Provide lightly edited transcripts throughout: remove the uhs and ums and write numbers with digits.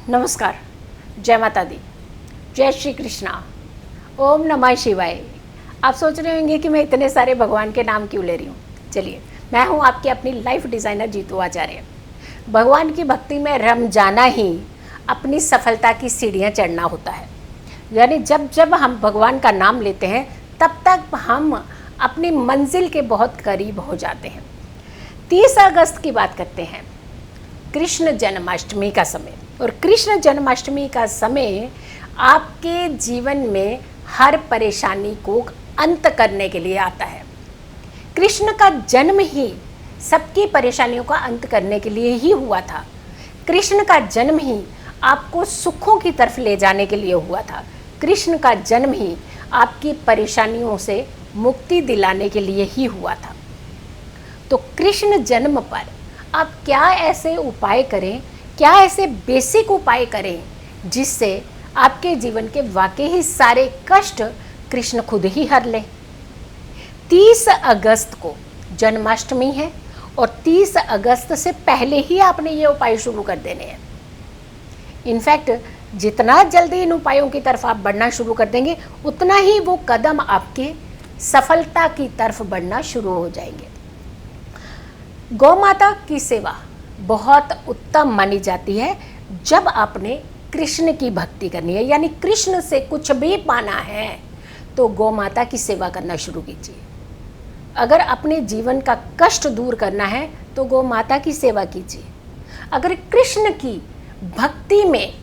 नमस्कार, जय माता दी, जय श्री कृष्णा, ओम नमः शिवाय। आप सोच रहे होंगे कि मैं इतने सारे भगवान के नाम क्यों ले रही हूँ। चलिए, मैं हूँ आपकी अपनी लाइफ डिज़ाइनर जीतू आचार्य। भगवान की भक्ति में रम जाना ही अपनी सफलता की सीढ़ियाँ चढ़ना होता है। यानी जब जब हम भगवान का नाम लेते हैं तब तक हम अपनी मंजिल के बहुत करीब हो जाते हैं। 30 अगस्त की बात करते हैं, कृष्ण जन्माष्टमी का समय। और कृष्ण जन्माष्टमी का समय आपके जीवन में हर परेशानी को अंत करने के लिए आता है। कृष्ण का जन्म ही सबकी परेशानियों का अंत करने के लिए ही हुआ था। कृष्ण का जन्म ही आपको सुखों की तरफ ले जाने के लिए हुआ था। कृष्ण का जन्म ही आपकी परेशानियों से मुक्ति दिलाने के लिए ही हुआ था। तो कृष्ण जन्म पर आप क्या ऐसे उपाय करें, क्या ऐसे बेसिक उपाय करें जिससे आपके जीवन के वाकई ही सारे कष्ट कृष्ण खुद ही हर लें। 30 अगस्त को जन्माष्टमी है और 30 अगस्त से पहले ही आपने ये उपाय शुरू कर देने हैं। इनफैक्ट जितना जल्दी इन उपायों की तरफ आप बढ़ना शुरू कर देंगे उतना ही वो कदम आपके सफलता की तरफ बढ़ना शुरू हो जाएंगे। गौ माता की सेवा बहुत उत्तम मानी जाती है जब आपने कृष्ण की भक्ति करनी है, यानी कृष्ण से कुछ भी पाना है तो गौ माता की सेवा करना शुरू कीजिए। अगर अपने जीवन का कष्ट दूर करना है तो गौ माता की सेवा कीजिए। अगर कृष्ण की भक्ति में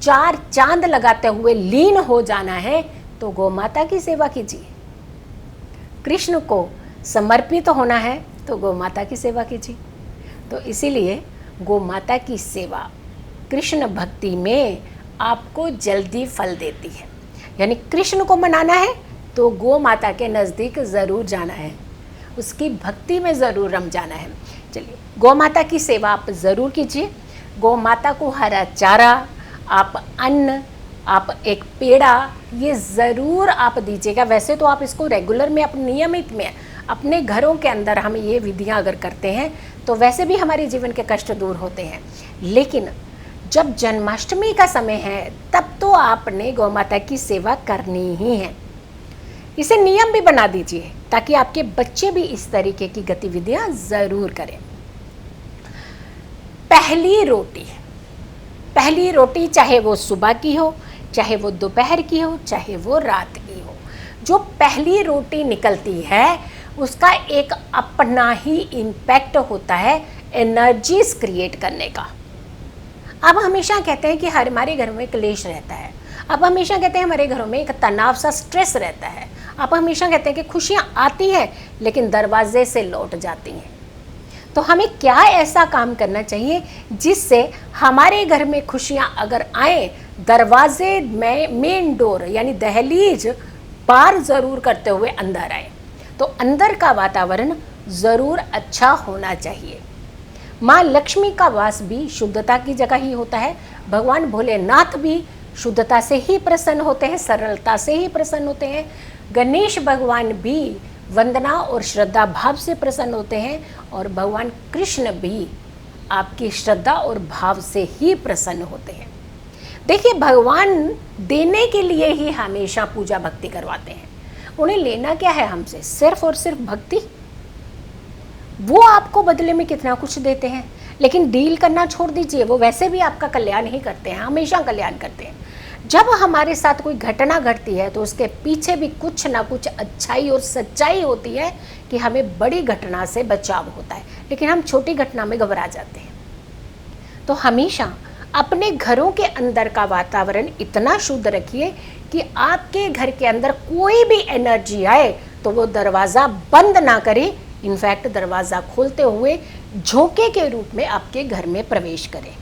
4 चांद लगाते हुए लीन हो जाना है तो गौ माता की सेवा कीजिए। कृष्ण को समर्पित होना है तो गौ माता की सेवा कीजिए। तो इसीलिए गौ माता की सेवा कृष्ण भक्ति में आपको जल्दी फल देती है। यानी कृष्ण को मनाना है तो गौ माता के नज़दीक ज़रूर जाना है, उसकी भक्ति में ज़रूर रम जाना है। चलिए, गौ माता की सेवा आप ज़रूर कीजिए। गौ माता को हरा चारा, आप अन्न, आप एक पेड़ा, ये ज़रूर आप दीजिएगा। वैसे तो आप इसको रेगुलर में अपने नियमित में अपने घरों के अंदर हम ये विधियां अगर करते हैं तो वैसे भी हमारे जीवन के कष्ट दूर होते हैं। लेकिन जब जन्माष्टमी का समय है तब तो आपने गौ माता की सेवा करनी ही है। इसे नियम भी बना दीजिए ताकि आपके बच्चे भी इस तरीके की गतिविधियां ज़रूर करें। पहली रोटी चाहे वो सुबह की हो, चाहे वो दोपहर की हो, चाहे वो रात की हो, जो पहली रोटी निकलती है उसका एक अपना ही इम्पैक्ट होता है एनर्जीज क्रिएट करने का। अब हमेशा कहते हैं कि हमारे घरों में क्लेश रहता है, अब हमेशा कहते हैं हमारे घरों में एक तनाव सा स्ट्रेस रहता है, आप हमेशा कहते हैं कि खुशियाँ आती हैं लेकिन दरवाजे से लौट जाती हैं। तो हमें क्या ऐसा काम करना चाहिए जिससे हमारे घर में खुशियाँ अगर आए, दरवाजे में मेन डोर यानी दहलीज पार ज़रूर करते हुए अंदर आए। तो अंदर का वातावरण ज़रूर अच्छा होना चाहिए। माँ लक्ष्मी का वास भी शुद्धता की जगह ही होता है। भगवान भोलेनाथ भी शुद्धता से ही प्रसन्न होते हैं, सरलता से ही प्रसन्न होते हैं। गणेश भगवान भी वंदना और श्रद्धा भाव से प्रसन्न होते हैं और भगवान कृष्ण भी आपकी श्रद्धा और भाव से ही प्रसन्न होते हैं। देखिए, भगवान देने के लिए ही हमेशा पूजा भक्ति करवाते हैं। उन्हें लेना क्या है हमसे? सिर्फ और सिर्फ भक्ति। वो आपको बदले में कितना कुछ देते हैं, लेकिन डील करना छोड़ दीजिए, वो वैसे भी आपका कल्याण ही करते हैं, हमेशा कल्याण करते हैं। जब हमारे साथ कोई घटना घटती है तो उसके पीछे भी कुछ ना कुछ अच्छाई और सच्चाई होती है कि हमें बड़ी घटना से बचाव होता है, लेकिन हम छोटी घटना में घबरा जाते हैं। तो हमेशा अपने घरों के अंदर का वातावरण इतना शुद्ध रखिए कि आपके घर के अंदर कोई भी एनर्जी आए तो वो दरवाज़ा बंद ना करे, इनफैक्ट दरवाज़ा खोलते हुए झोंके के रूप में आपके घर में प्रवेश करे।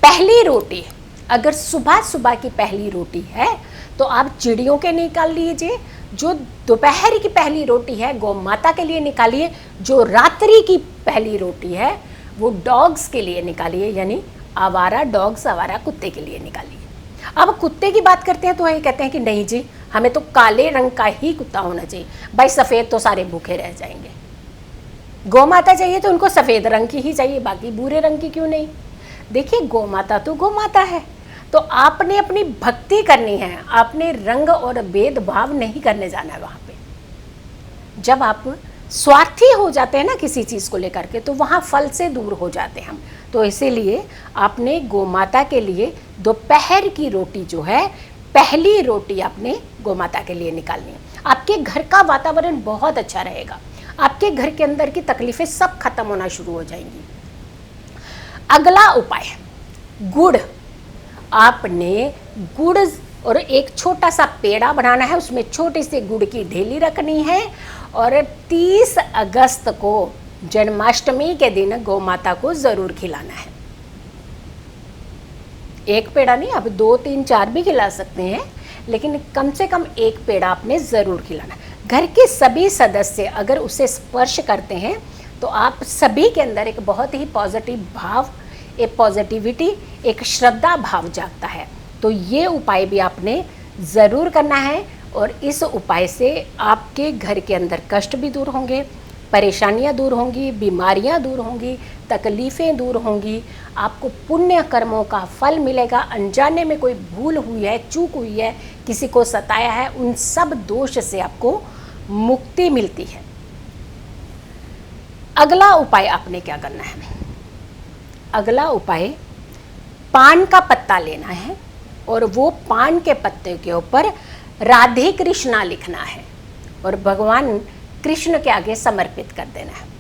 पहली रोटी, अगर सुबह सुबह की पहली रोटी है तो आप चिड़ियों के निकाल लीजिए। जो दोपहर की पहली रोटी है गौ माता के लिए निकालिए। जो रात्रि की पहली रोटी है वो डॉग्स के लिए निकालिए, यानी आवारा डॉग्स, आवारा कुत्ते के लिए निकालिए। अब कुत्ते की बात करते हैं तो ये कहते हैं कि नहीं जी, हमें तो काले रंग का ही कुत्ता होना चाहिए, भाई सफ़ेद तो सारे भूखे रह जाएंगे। गौ माता चाहिए तो उनको सफ़ेद रंग की ही चाहिए, बाकी भूरे रंग की क्यों नहीं। देखिए गौ माता तो गौ माता है, तो आपने अपनी भक्ति करनी है, आपने रंग और भेदभाव नहीं करने जाना है वहाँ पे। जब आप स्वार्थी हो जाते हैं ना किसी चीज़ को लेकर के, तो वहाँ फल से दूर हो जाते हैं हम। तो इसीलिए आपने गौ माता के लिए दोपहर की रोटी जो है, पहली रोटी आपने गौ माता के लिए निकालनी है। आपके घर का वातावरण बहुत अच्छा रहेगा, आपके घर के अंदर की तकलीफें सब खत्म होना शुरू हो जाएंगी। अगला उपाय, गुड़। आपने गुड़ और एक छोटा सा पेड़ा बनाना है, उसमें छोटी सी गुड़ की ढेली रखनी है और 30 अगस्त को जन्माष्टमी के दिन गौ माता को ज़रूर खिलाना है। एक पेड़ा नहीं, आप 2, 3, 4 भी खिला सकते हैं, लेकिन कम से कम एक पेड़ा आपने ज़रूर खिलाना। घर के सभी सदस्य अगर उसे स्पर्श करते हैं तो आप सभी के अंदर एक बहुत ही पॉजिटिव भाव, एक पॉजिटिविटी, एक श्रद्धा भाव जागता है। तो ये उपाय भी आपने ज़रूर करना है और इस उपाय से आपके घर के अंदर कष्ट भी दूर होंगे, परेशानियां दूर होंगी, बीमारियां दूर होंगी, तकलीफ़ें दूर होंगी, आपको पुण्य कर्मों का फल मिलेगा। अनजाने में कोई भूल हुई है, चूक हुई है, किसी को सताया है, उन सब दोष से आपको मुक्ति मिलती है। अगला उपाय आपने क्या करना है? अगला उपाय, पान का पत्ता लेना है और वो पान के पत्ते के ऊपर राधे कृष्णा लिखना है और भगवान कृष्ण के आगे समर्पित कर देना है।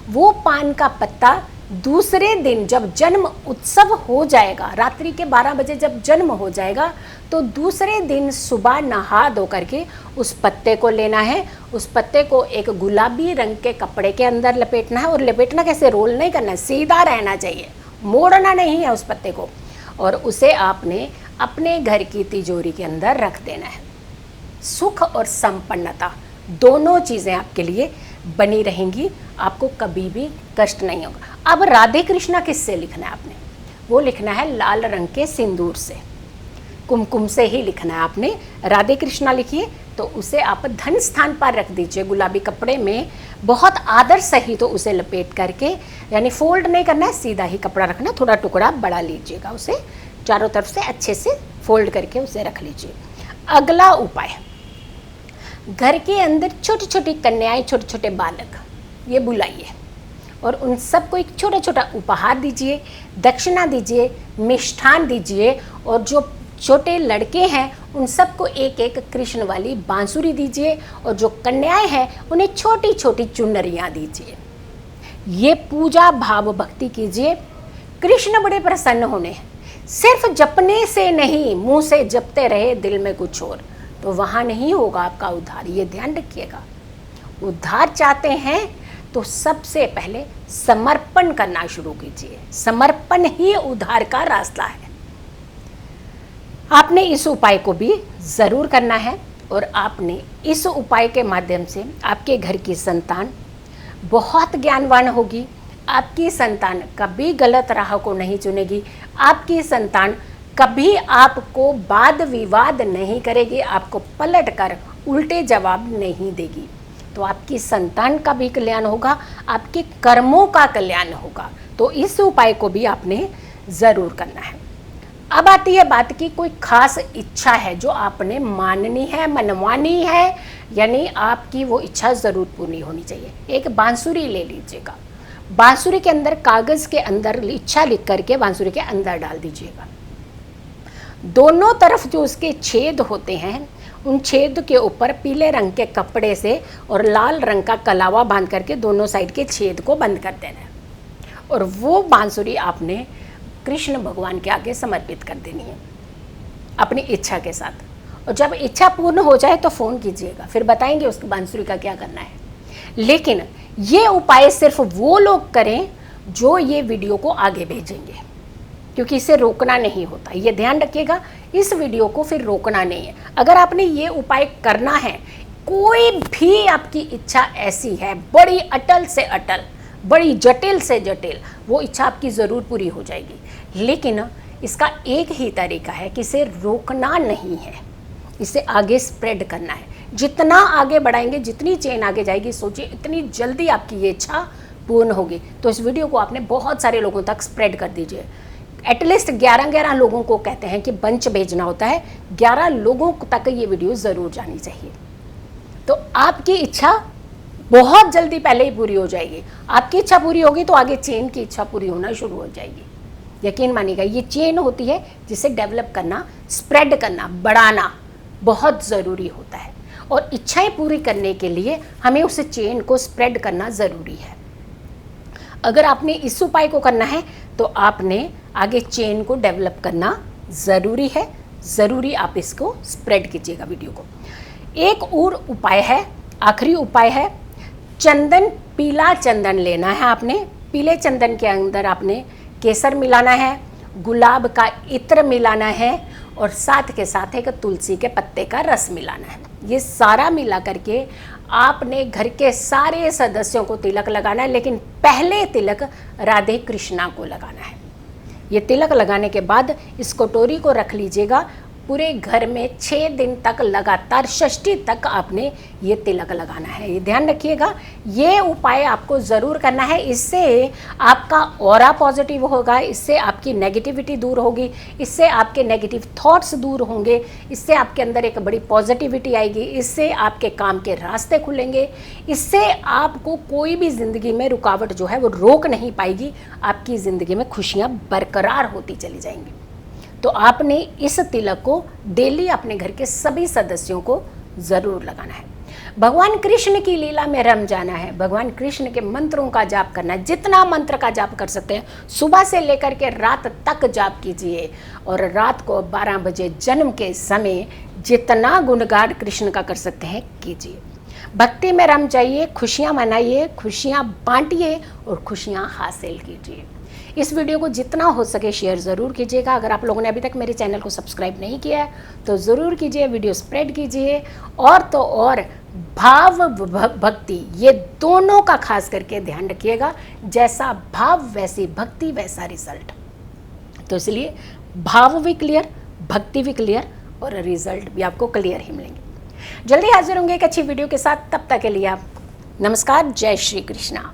वो पान का पत्ता दूसरे दिन जब जन्म उत्सव हो जाएगा, रात्रि के 12 बजे जब जन्म हो जाएगा, तो दूसरे दिन सुबह नहा धो करके उस पत्ते को लेना है। उस पत्ते को एक गुलाबी रंग के कपड़े के अंदर लपेटना है और लपेटना कैसे, रोल नहीं करना है, सीधा रहना चाहिए, मोड़ना नहीं है उस पत्ते को। और उसे आपने अपने घर की तिजोरी के अंदर रख देना है। सुख और संपन्नता दोनों चीज़ें आपके लिए बनी रहेंगी, आपको कभी भी कष्ट नहीं होगा। अब राधे कृष्णा किससे लिखना है आपने? वो लिखना है लाल रंग के सिंदूर से, कुमकुम से ही लिखना है आपने। राधे कृष्णा लिखिए तो उसे आप धन स्थान पर रख दीजिए, गुलाबी कपड़े में बहुत आदर सहित तो उसे लपेट करके, यानी फोल्ड नहीं करना है, सीधा ही कपड़ा रखना, थोड़ा टुकड़ा बड़ा लीजिएगा, उसे चारों तरफ से अच्छे से फोल्ड करके उसे रख लीजिए। अगला उपाय, घर के अंदर छोटी छोटी कन्याएं, छोटे छोटे बालक, ये बुलाइए और उन सबको एक छोटा छोटा उपहार दीजिए, दक्षिणा दीजिए, मिष्ठान दीजिए। और जो छोटे लड़के हैं उन सबको एक एक कृष्ण वाली बांसुरी दीजिए और जो कन्याएं हैं उन्हें छोटी छोटी चुनरियाँ दीजिए। ये पूजा भाव भक्ति कीजिए। कृष्ण बड़े प्रसन्न होने, सिर्फ जपने से नहीं, मुंह से जपते रहे दिल में कुछ और, तो वहाँ नहीं होगा आपका उद्धार, ये ध्यान रखिएगा। उद्धार चाहते हैं तो सबसे पहले समर्पण करना शुरू कीजिए। समर्पण ही उद्धार का रास्ता है। आपने इस उपाय को भी ज़रूर करना है और आपने इस उपाय के माध्यम से आपके घर की संतान बहुत ज्ञानवान होगी। आपकी संतान कभी गलत राह को नहीं चुनेगी। आपकी संतान कभी आपको वाद विवाद नहीं करेगी, आपको पलट कर उल्टे जवाब नहीं देगी। तो आपकी संतान का भी कल्याण होगा, आपके कर्मों का कल्याण होगा। तो इस उपाय को भी आपने ज़रूर करना है। अब आती है बात की कोई खास इच्छा है जो आपने माननी है, मनवानी है, यानी आपकी वो इच्छा ज़रूर पूरी होनी चाहिए। एक बांसुरी ले लीजिएगा, बांसुरी के अंदर कागज़ के अंदर इच्छा लिख करके बांसुरी के अंदर डाल दीजिएगा। दोनों तरफ जो उसके छेद होते हैं, उन छेद के ऊपर पीले रंग के कपड़े से और लाल रंग का कलावा बांध करके दोनों साइड के छेद को बंद कर देना है और वो बांसुरी आपने कृष्ण भगवान के आगे समर्पित कर देनी है अपनी इच्छा के साथ। और जब इच्छा पूर्ण हो जाए तो फ़ोन कीजिएगा, फिर बताएंगे उसकी बांसुरी का क्या करना है। लेकिन ये उपाय सिर्फ वो लोग करें जो ये वीडियो को आगे भेजेंगे, क्योंकि इसे रोकना नहीं होता, ये ध्यान रखिएगा। इस वीडियो को फिर रोकना नहीं है। अगर आपने ये उपाय करना है, कोई भी आपकी इच्छा ऐसी है बड़ी अटल से अटल, बड़ी जटिल से जटिल, वो इच्छा आपकी ज़रूर पूरी हो जाएगी। लेकिन इसका एक ही तरीका है कि इसे रोकना नहीं है, इसे आगे स्प्रेड करना है। जितना आगे बढ़ाएंगे, जितनी चेन आगे जाएगी, सोचिए इतनी जल्दी आपकी ये इच्छा पूर्ण होगी। तो इस वीडियो को आपने बहुत सारे लोगों तक स्प्रेड कर दीजिए। एटलीस्ट 11-11 लोगों को कहते हैं कि बंच भेजना होता है, 11 लोगों तक ये वीडियो ज़रूर जानी चाहिए। तो आपकी इच्छा बहुत जल्दी पहले ही पूरी हो जाएगी। आपकी इच्छा पूरी होगी तो आगे चेन की इच्छा पूरी होना शुरू हो जाएगी। यकीन मानिएगा, ये चेन होती है जिसे डेवलप करना, स्प्रेड करना, बढ़ाना बहुत ज़रूरी होता है। और इच्छाएं पूरी करने के लिए हमें उस चेन को स्प्रेड करना ज़रूरी है। अगर आपने इस उपाय को करना है तो आपने आगे चेन को डेवलप करना ज़रूरी है। ज़रूरी आप इसको स्प्रेड कीजिएगा वीडियो को। एक और उपाय है, आखिरी उपाय है, चंदन, पीला चंदन लेना है आपने। पीले चंदन के अंदर आपने केसर मिलाना है, गुलाब का इत्र मिलाना है और साथ के साथ एक तुलसी के पत्ते का रस मिलाना है। ये सारा मिला करके आपने घर के सारे सदस्यों को तिलक लगाना है, लेकिन पहले तिलक राधे कृष्णा को लगाना है। ये तिलक लगाने के बाद इस कटोरी को रख लीजिएगा। पूरे घर में 6 दिन तक लगातार, षष्ठी तक आपने ये तिलक लगाना है। ये ध्यान रखिएगा, ये उपाय आपको ज़रूर करना है। इससे आपका ऑरा पॉजिटिव होगा, इससे आपकी नेगेटिविटी दूर होगी, इससे आपके नेगेटिव थॉट्स दूर होंगे, इससे आपके अंदर एक बड़ी पॉजिटिविटी आएगी, इससे आपके काम के रास्ते खुलेंगे, इससे आपको कोई भी ज़िंदगी में रुकावट जो है वो रोक नहीं पाएगी। आपकी ज़िंदगी में खुशियाँ बरकरार होती चली जाएंगी। तो आपने इस तिलक को डेली अपने घर के सभी सदस्यों को ज़रूर लगाना है। भगवान कृष्ण की लीला में रम जाना है। भगवान कृष्ण के मंत्रों का जाप करना है। जितना मंत्र का जाप कर सकते हैं सुबह से लेकर के रात तक जाप कीजिए। और रात को 12 बजे जन्म के समय जितना गुणगान कृष्ण का कर सकते हैं कीजिए। भक्ति में रम जाइए, खुशियाँ मनाइए, खुशियाँ बांटिए और खुशियाँ हासिल कीजिए। इस वीडियो को जितना हो सके शेयर ज़रूर कीजिएगा। अगर आप लोगों ने अभी तक मेरे चैनल को सब्सक्राइब नहीं किया है तो ज़रूर कीजिए, वीडियो स्प्रेड कीजिए। और तो और भाव भक्ति, ये दोनों का खास करके ध्यान रखिएगा। जैसा भाव वैसी भक्ति, वैसा रिजल्ट। तो इसलिए भाव भी क्लियर, भक्ति भी क्लियर और रिजल्ट भी आपको क्लियर ही मिलेंगे। जल्दी हाजिर होंगे एक अच्छी वीडियो के साथ। तब तक के लिए आप नमस्कार, जय श्री कृष्णा।